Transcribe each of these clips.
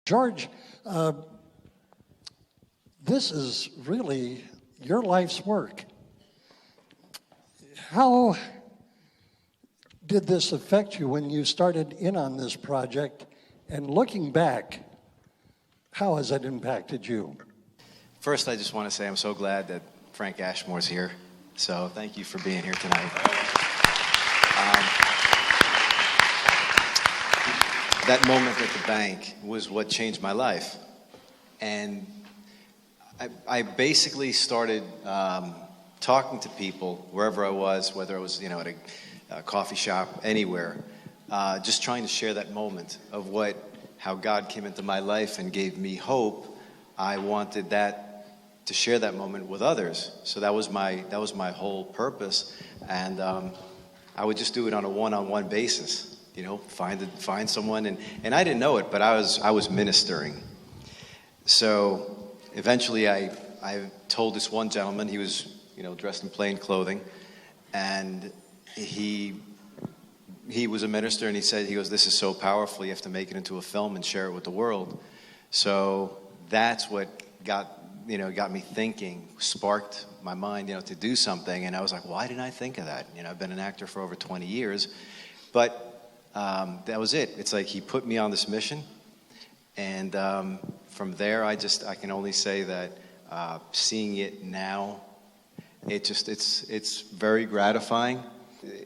George, this is really your life's work. How did this affect you when you started in on this project? And looking back, how has it impacted you? First, I just want to say I'm so glad that Frank Ashmore's here. So thank you for being here tonight. That moment at the bank was what changed my life. And I basically started talking to people wherever I was, whether I was, at a coffee shop, anywhere, just trying to share that moment of how God came into my life and gave me hope. I wanted to share that moment with others. So that was my whole purpose. And I would just do it on a one-on-one basis. Find someone, and I didn't know it, but I was ministering. So eventually I told this one gentleman, he was, dressed in plain clothing, and he was a minister, and he goes, "This is so powerful, you have to make it into a film and share it with the world." So that's what got me thinking, sparked my mind, to do something. And I was like, why didn't I think of that? I've been an actor for over 20 years, but that was it. It's like he put me on this mission, and from there, I can only say that seeing it now, it's very gratifying.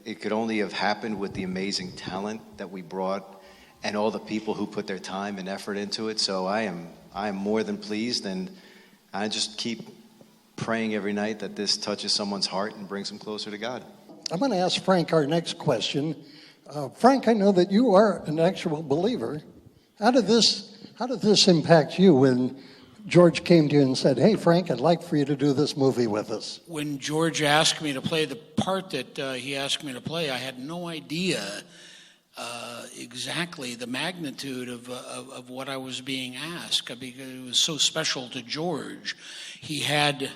It could only have happened with the amazing talent that we brought and all the people who put their time and effort into it. So I am more than pleased, and I just keep praying every night that this touches someone's heart and brings them closer to God. I'm going to ask Frank our next question. Frank, I know that you are an actual believer. How did this impact you when George came to you and said, "Hey, Frank, I'd like for you to do this movie with us"? When George asked me to play the part that he asked me to play, I had no idea exactly the magnitude of what I was being asked, because it was so special to George. He had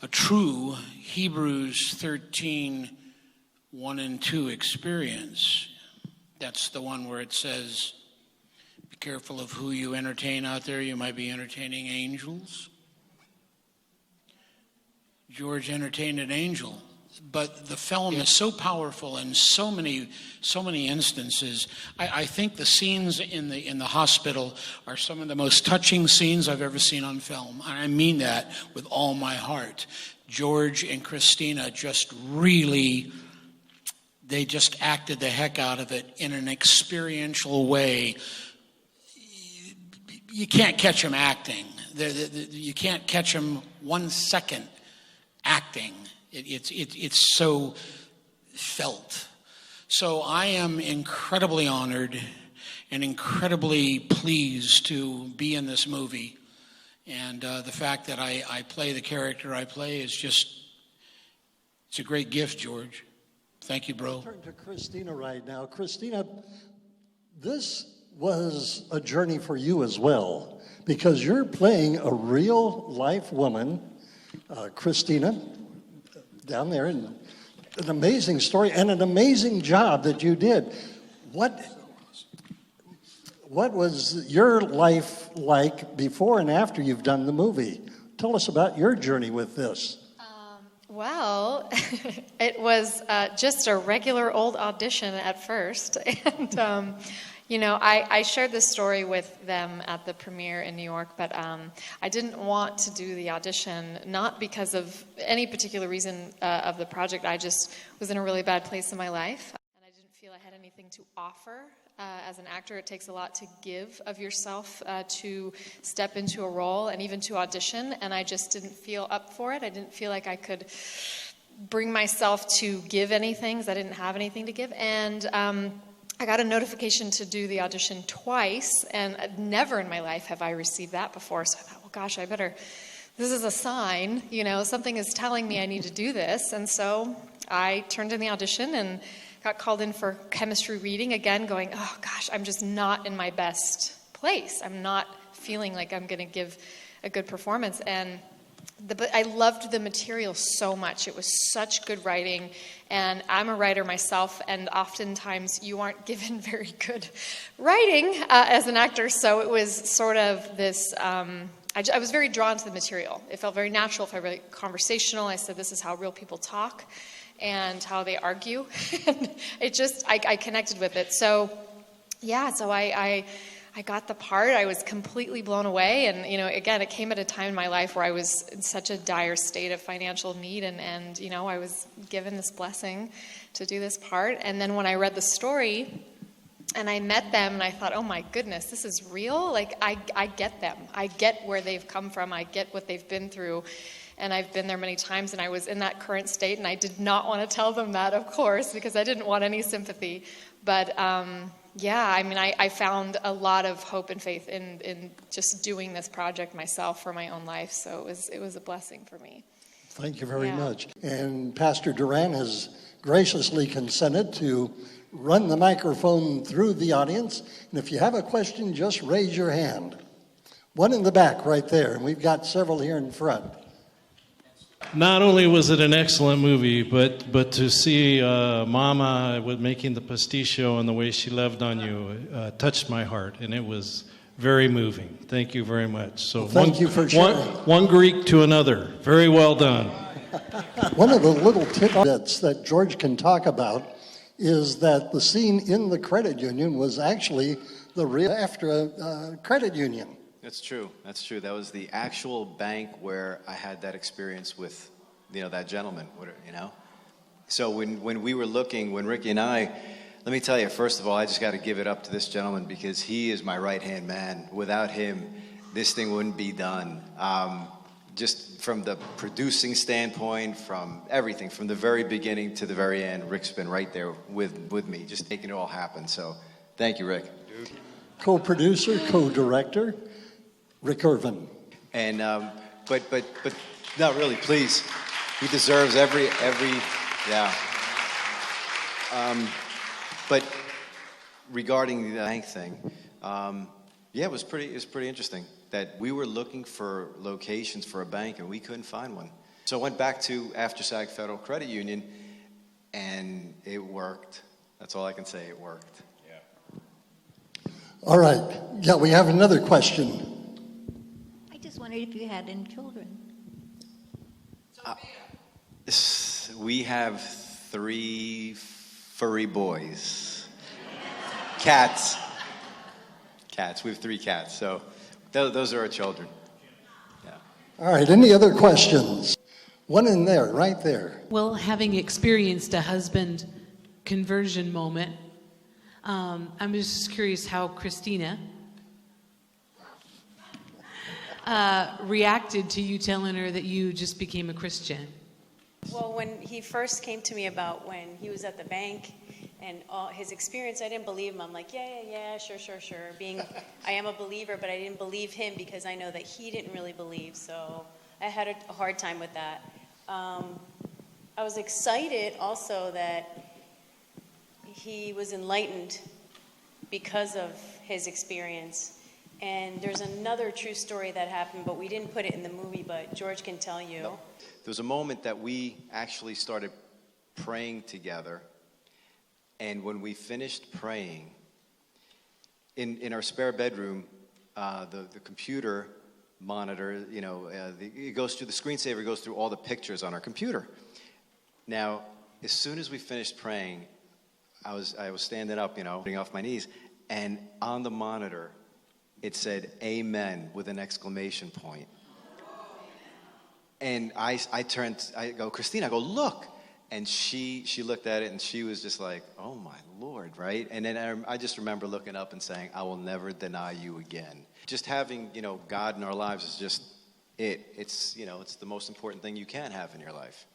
a true Hebrews 13, 1 and 2 experience. That's the one where it says, "Be careful of who you entertain out there. You might be entertaining angels." George entertained an angel. But the film is so powerful in so many instances. I think the scenes in the hospital are some of the most touching scenes I've ever seen on film. And I mean that with all my heart. George and Kristina they just acted the heck out of it in an experiential way. You can't catch them acting. You can't catch them 1 second acting. It's so felt. So I am incredibly honored and incredibly pleased to be in this movie. And the fact that I play the character I play is it's a great gift, George. Thank you, bro. I'll turn to Kristina right now. Kristina, this was a journey for you as well, because you're playing a real life woman, Kristina, down there, and an amazing story and an amazing job that you did. What was your life like before and after you've done the movie? Tell us about your journey with this. Well, it was just a regular old audition at first. And, I shared this story with them at the premiere in New York, but I didn't want to do the audition, not because of any particular reason of the project. I just was in a really bad place in my life, and I didn't feel I had anything to offer. As an actor, it takes a lot to give of yourself to step into a role and even to audition, and I just didn't feel up for it. I didn't feel like I could bring myself to give anything, because I didn't have anything to give. And I got a notification to do the audition twice, and never in my life have I received that before. So I thought, well, gosh, this is a sign, something is telling me I need to do this. And so I turned in the audition and got called in for chemistry reading again, going, oh gosh, I'm just not in my best place. I'm not feeling like I'm going to give a good performance. And But I loved the material so much. It was such good writing, and I'm a writer myself, and oftentimes you aren't given very good writing as an actor, so it was sort of this, I was very drawn to the material. It felt very natural, it felt very conversational. I said, this is how real people talk and how they argue. And it just, I connected with it. So, yeah, so I got the part. I was completely blown away. And, again, it came at a time in my life where I was in such a dire state of financial need. And I was given this blessing to do this part. And then when I read the story and I met them and I thought, oh my goodness, this is real. Like, I get them. I get where they've come from. I get what they've been through. And I've been there many times, and I was in that current state, and I did not want to tell them that, of course, because I didn't want any sympathy. But I found a lot of hope and faith in just doing this project myself for my own life. So it was a blessing for me. Thank you very much. And Pastor Duran has graciously consented to run the microphone through the audience. And if you have a question, just raise your hand. One in the back right there, and we've got several here in front. Not only was it an excellent movie, but to see Mama with making the pasticcio and the way she loved on you touched my heart, and it was very moving. Thank you very much. So thank you for sharing. One Greek to another. Very well done. One of the little tidbits that George can talk about is that the scene in the credit union was actually the real after a credit union. That's true. That's true. That was the actual bank where I had that experience with, that gentleman, So when we were looking, when Ricky and I, let me tell you, first of all, I just got to give it up to this gentleman because he is my right-hand man. Without him, this thing wouldn't be done. Just from the producing standpoint, from everything, from the very beginning to the very end, Rick's been right there with me, just making it all happen. So thank you, Rick. Co-producer, co-director, Rick Irvin. And but no, really, please, he deserves every yeah. But regarding the bank thing, it was pretty interesting that we were looking for locations for a bank and we couldn't find one. So I went back to Aftersag Federal Credit Union, and it worked. That's all I can say. It worked. Yeah. All right. Yeah, we have another question. I just wondered if you had any children. We have 3 furry boys. Cats. We have 3 cats. So those are our children. Yeah. All right. Any other questions? One in there, right there. Well, having experienced a husband conversion moment, I'm just curious how Kristina reacted to you telling her that you just became a Christian. Well, when he first came to me about when he was at the bank and all his experience, I didn't believe him. I'm like, yeah, sure. I am a believer, but I didn't believe him because I know that he didn't really believe. So I had a hard time with that. I was excited also that he was enlightened because of his experience. And there's another true story that happened, but we didn't put it in the movie, but George can tell you. No. There was a moment that we actually started praying together. And when we finished praying, in our spare bedroom, the computer monitor, it goes through the screensaver, goes through all the pictures on our computer. Now, as soon as we finished praying, I was standing up, getting off my knees, and on the monitor, it said, "Amen," with an exclamation point. And I go, "Kristina," I go, "Look." And she looked at it and she was just like, "Oh my Lord," right? And then I just remember looking up and saying, "I will never deny you again." Just having, God in our lives is just it's the most important thing you can have in your life.